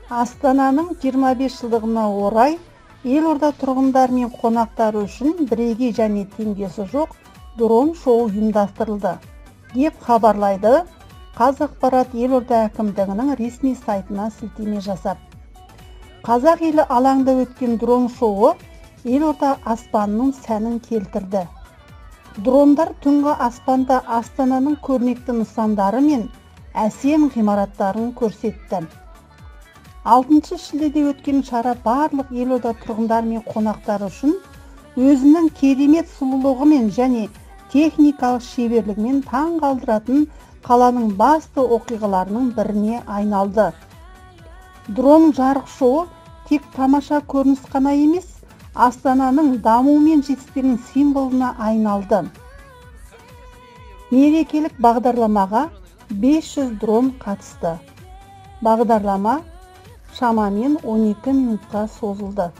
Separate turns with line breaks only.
Астананың 25 жылдығына орай елорда тұрғындары мен қонақтары үшін бірегей және теңдесі жоқ дрон шоу ұйымдастырылды, деп хабарлайды Қазақпарат елорда әкімдігінің ресми сайтына сілтеме жасап. Қазақ елі алаңда өткен дрон шоуы елорда аспанының сәнін келтірді. Дрондар түнгі аспанда Астананың көрнекті нысандары мен әсем ғимараттарын көрсетті. 6 шілдеде өткен шара барлық елорда тұрғындары мен қонақтары үшін өзінің керемет сұлулығымен және техникалық шеберлігімен таң қалдыратын қаланың басты оқиғаларының біріне айналды. Дрон жарық шоуы тек тамаша көрініс қана емес, Астананың дамуы мен жетістігінің символына айналды. Мерекелік бағдарламаға 500 дрон қатысты. Бағдарлама шамамен 12 минутқа созылды.